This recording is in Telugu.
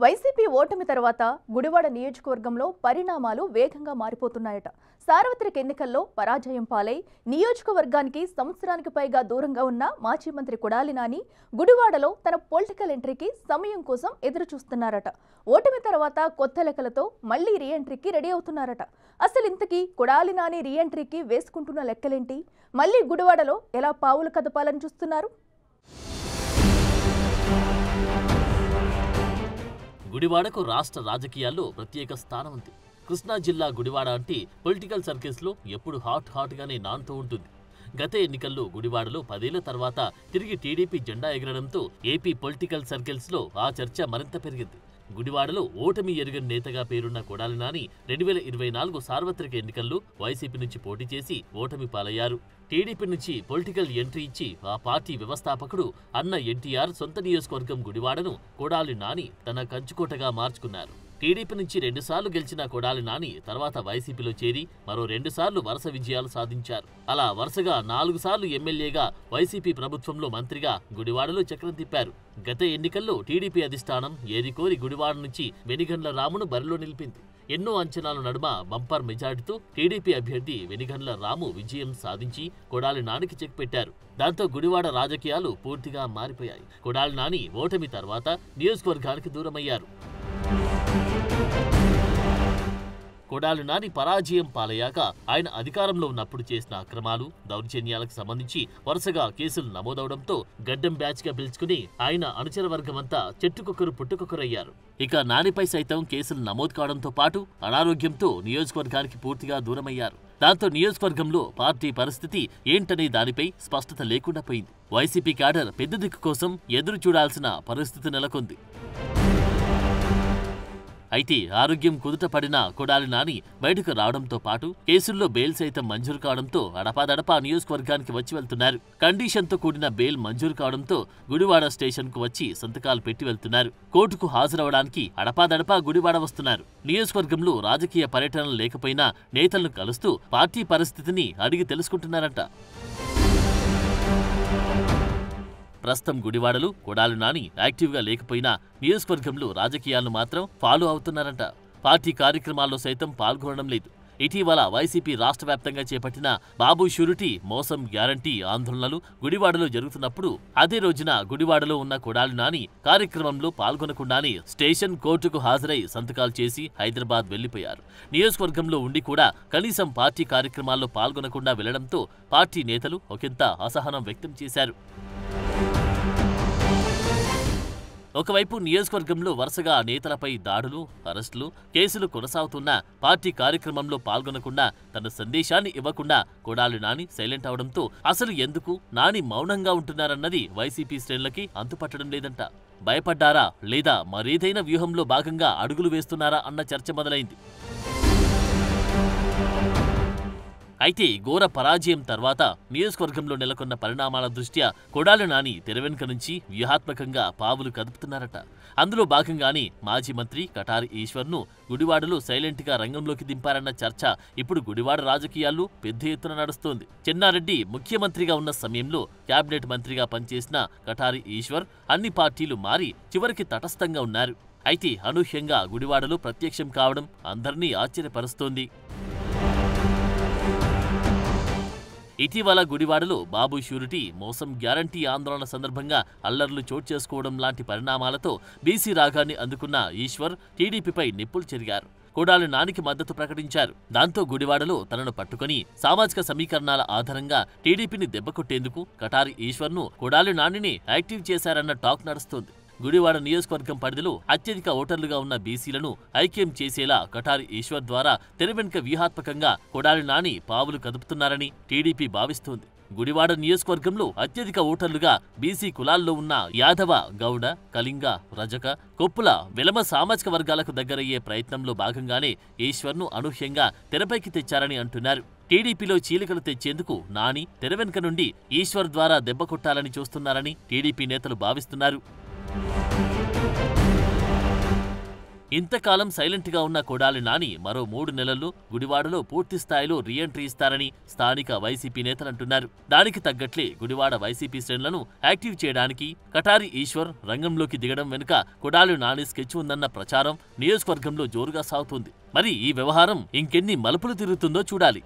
వైసీపీ ఓటమి తర్వాత గుడివాడ నియోజకవర్గంలో పరిణామాలు వేగంగా మారిపోతున్నాయట. సార్వత్రిక ఎన్నికల్లో పరాజయం పాలై నియోజకవర్గానికి సంవత్సరానికి పైగా దూరంగా ఉన్న మాజీ మంత్రి కొడాలి నాని గుడివాడలో తన పొలిటికల్ ఎంట్రీకి సమయం కోసం ఎదురు చూస్తున్నారట. ఓటమి తర్వాత కొత్త లెక్కలతో మళ్లీ రీఎంట్రీకి రెడీ అవుతున్నారట. అసలు ఇంతకీ కొడాలి నాని రీఎంట్రీకి వేసుకుంటున్న లెక్కలేంటి? మళ్లీ గుడివాడలో ఎలా పావులు కదపాలని చూస్తున్నారు? గుడివాడకు రాష్ట్ర రాజకీయాల్లో ప్రత్యేక స్థానం ఉంది. కృష్ణా జిల్లా గుడివాడ అంటే పొలిటికల్ సర్కిల్స్లో ఎప్పుడు హాట్ గానే నానుతూ ఉంటుంది. గత ఎన్నికల్లో గుడివాడలో 10 ఏళ్ల తర్వాత తిరిగి టీడీపీ జెండా ఎగరడంతో ఏపీ పొలిటికల్ సర్కిల్స్లో ఆ చర్చ మరింత పెరిగింది. గుడివాడలో ఓటమి ఎరుగని నేతగా పేరున్న కొడాలి నాని 2024 సార్వత్రిక ఎన్నికల్లో వైసీపీ నుంచి పోటీ చేసి ఓటమి పాలయ్యారు. టీడీపీ నుంచి పొలిటికల్ ఎంట్రీ ఇచ్చి ఆ పార్టీ వ్యవస్థాపకుడు అన్న ఎన్టీఆర్ సొంత నియోజకవర్గం గుడివాడను కొడాలి నాని తన కంచుకోటగా మార్చుకున్నారు. టీడీపీ నుంచి 2 సార్లు గెలిచిన కొడాలి నాని తర్వాత వైసీపీలో చేరి మరో 2 సార్లు వరుస విజయాలు సాధించారు. అలా వరుసగా 4 సార్లు ఎమ్మెల్యేగా, వైసీపీ ప్రభుత్వంలో మంత్రిగా గుడివాడలో చక్రం తిప్పారు. గత ఎన్నికల్లో టీడీపీ అధిష్టానం ఏరికోరి గుడివాడ నుంచి వెనిగండ్ల రామును బరిలో నిలిపింది. ఎన్నో అంచనాల నడుమ బంపర్ మెజార్టీతో టీడీపీ అభ్యర్థి వెనిగండ్ల రాము విజయం సాధించి కొడాలి నానికి చెక్ పెట్టారు. దాంతో గుడివాడ రాజకీయాలు పూర్తిగా మారిపోయాయి. కొడాలి నాని ఓటమి తర్వాత నియోజకవర్గానికి దూరమయ్యారు. కొడాలి నాని పరాజయం పాలయ్యాక ఆయన అధికారంలో ఉన్నప్పుడు చేసిన అక్రమాలు, దౌర్జన్యాలకు సంబంధించి వరుసగా కేసులు నమోదవడంతో గడ్డం బ్యాచ్ గా పిలుచుకుని ఆయన అనుచర వర్గమంతా చెట్టుకొక్కరు పుట్టుకొక్కరయ్యారు. ఇక నానిపై సైతం కేసులు నమోదు కావడంతో పాటు అనారోగ్యంతో నియోజకవర్గానికి పూర్తిగా దూరమయ్యారు. దాంతో నియోజకవర్గంలో పార్టీ పరిస్థితి ఏంటనే దానిపై స్పష్టత లేకుండా పోయింది. వైసీపీ క్యాడర్ పెద్ద దిక్కు కోసం ఎదురు చూడాల్సిన పరిస్థితి నెలకొంది. అయితే ఆరోగ్యం కుదుట పడిన కొడాలి నాని బయటకు రావడంతో పాటు కేసుల్లో బెయిల్ సైతం మంజూరు కావడంతో అడపాదడపా నియోజకవర్గానికి వచ్చి వెళ్తున్నారు. కండిషన్తో కూడిన బెయిల్ మంజూరు కావడంతో గుడివాడ స్టేషన్ కు వచ్చి సంతకాలు పెట్టి వెళ్తున్నారు. కోర్టుకు హాజరవడానికి అడపాదడపా గుడివాడ వస్తున్నారు. నియోజకవర్గంలో రాజకీయ పర్యటనలు లేకపోయినా నేతలను కలుస్తూ పార్టీ పరిస్థితిని అడిగి తెలుసుకుంటున్నారంట. ప్రస్తుతం గుడివాడలో కొడాలి నాని యాక్టివ్గా లేకపోయినా నియోజకవర్గంలో రాజకీయాలను మాత్రం ఫాలో అవుతున్నారంట. పార్టీ కార్యక్రమాల్లో సైతం పాల్గొనడం లేదు. ఇటీవల వైసీపీ రాష్ట్ర వ్యాప్తంగా చేపట్టిన బాబు షూరిటీ మోసం గ్యారంటీ ఆందోళనలు గుడివాడలో జరుగుతున్నప్పుడు అదే రోజున గుడివాడలో ఉన్న కొడాలి నాని కార్యక్రమంలో పాల్గొనకుండానే స్టేషన్ కోర్టుకు హాజరై సంతకాలు చేసి హైదరాబాద్ వెళ్లిపోయారు. నియోజకవర్గంలో ఉండి కూడా కనీసం పార్టీ కార్యక్రమాల్లో పాల్గొనకుండా వెళ్లడంతో పార్టీ నేతలు ఒకంత అసహనం వ్యక్తం చేశారు. ఒకవైపు నియోజకవర్గంలో వరుసగా నేతలపై దాడులు, అరెస్టులు, కేసులు కొనసాగుతున్నా పార్టీ కార్యక్రమంలో పాల్గొనకుండా తన సందేశాన్ని ఇవ్వకుండా కొడాలి నాని సైలెంట్ అవడంతో అసలు ఎందుకు నాని మౌనంగా ఉంటున్నారన్నది వైసీపీ శ్రేణులకి అంతుపట్టడం లేదంట. భయపడ్డారా లేదా మరేదైనా వ్యూహంలో భాగంగా అడుగులు వేస్తున్నారా అన్న చర్చ మొదలైంది. అయితే ఘోర పరాజయం తర్వాత నియోజకవర్గంలో నెలకొన్న పరిణామాల దృష్ట్యా కొడాలి నాని తెరవెనుక నుంచి వ్యూహాత్మకంగా పావులు కదుపుతున్నారట. అందులో భాగంగానే మాజీ మంత్రి కటారి ఈశ్వర్ను గుడివాడలో సైలెంట్ గా రంగంలోకి దింపారన్న చర్చ ఇప్పుడు గుడివాడ రాజకీయాల్లో పెద్ద ఎత్తున నడుస్తోంది. చెన్నారెడ్డి ముఖ్యమంత్రిగా ఉన్న సమయంలో కేబినెట్ మంత్రిగా పనిచేసిన కటారి ఈశ్వర్ అన్ని పార్టీలు మారి చివరికి తటస్థంగా ఉన్నారు. అయితే అనూహ్యంగా గుడివాడలో ప్రత్యక్షం కావడం అందరినీ ఆశ్చర్యపరుస్తోంది. ఇటీవల గుడివాడలో బాబు షూరిటీ మోసం గ్యారంటీ ఆందోళన సందర్భంగా అల్లర్లు చోటు చేసుకోవడం లాంటి పరిణామాలతో బీసీ రాగాన్ని అందుకున్న ఈశ్వర్ టీడీపీపై నిప్పులు చెరిగారు. కొడాలి నానికి మద్దతు ప్రకటించారు. దాంతో గుడివాడలో తనను పట్టుకుని సామాజిక సమీకరణాల ఆధారంగా టీడీపీని దెబ్బకొట్టేందుకు కటారి ఈశ్వర్ను కొడాలి నానిని యాక్టివ్ చేశారన్న టాక్ నడుస్తోంది. గుడివాడ నియోజకవర్గం పరిధిలో అత్యధిక ఓటర్లుగా ఉన్న బీసీలను ఐక్యం చేసేలా కటారి ఈశ్వర్ ద్వారా తెరవెనుక వ్యూహాత్మకంగా కొడాలి నాని పావులు కదుపుతున్నారని టీడీపీ భావిస్తోంది. గుడివాడ నియోజకవర్గంలో అత్యధిక ఓటర్లుగా బీసీ కులాల్లో ఉన్న యాదవ, గౌడ, కళింగ, రజక, కొప్పుల, వెలమ సామాజిక వర్గాలకు దగ్గరయ్యే ప్రయత్నంలో భాగంగానే ఈశ్వర్ను అనూహ్యంగా తెరపైకి తెచ్చారని అంటున్నారు. టీడీపీలో చీలికలు తెచ్చేందుకు నాని తెరవెనుక నుండి ఈశ్వర్ ద్వారా దెబ్బ కొట్టాలని చూస్తున్నారని టీడీపీ నేతలు భావిస్తున్నారు. ఇంతకాలం సైలెంట్గా ఉన్న కొడాలి నాని మరో 3 నెలల్లో గుడివాడలో పూర్తి స్థాయిలో రీఎంట్రీ ఇస్తారని స్థానిక వైసీపీ నేతలంటున్నారు. దానికి తగ్గట్లే గుడివాడ వైసీపీ శ్రేణులను యాక్టివ్ చేయడానికి కటారి ఈశ్వర్ రంగంలోకి దిగడం వెనుక కొడాలి నాని స్కెచ్ ఉందన్న ప్రచారం నియోజకవర్గంలో జోరుగా సాగుతోంది. మరి ఈ వ్యవహారం ఇంకెన్ని మలుపులు తిరుగుతుందో చూడాలి.